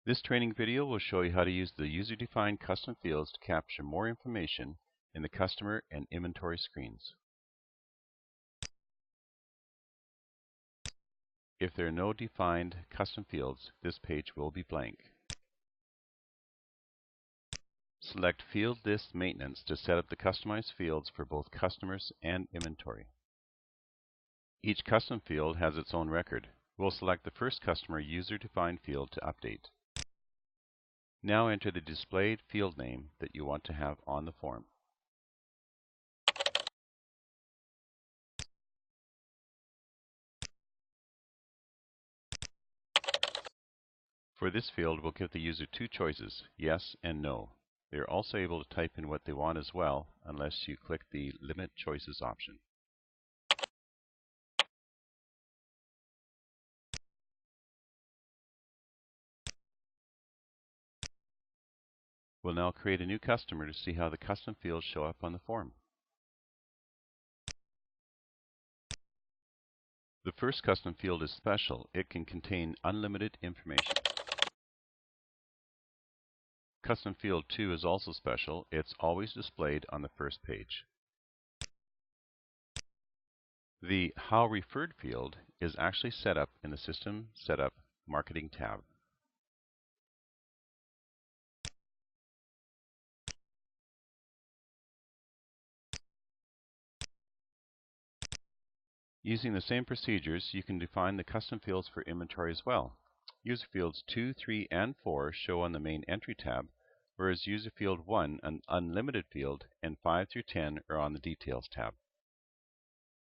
This training video will show you how to use the user-defined custom fields to capture more information in the customer and inventory screens. If there are no defined custom fields, this page will be blank. Select Field List Maintenance to set up the customized fields for both customers and inventory. Each custom field has its own record. We'll select the first customer user-defined field to update. Now enter the displayed field name that you want to have on the form. For this field, we'll give the user two choices, yes and no. They are also able to type in what they want as well, unless you click the Limit Choices option. We'll now create a new customer to see how the custom fields show up on the form. The first custom field is special. It can contain unlimited information. Custom field 2 is also special. It's always displayed on the first page. The How Referred field is actually set up in the System Setup Marketing tab. Using the same procedures, you can define the custom fields for inventory as well. User fields 2, 3, and 4 show on the main entry tab, whereas user field 1, an unlimited field, and 5 through 10 are on the Details tab.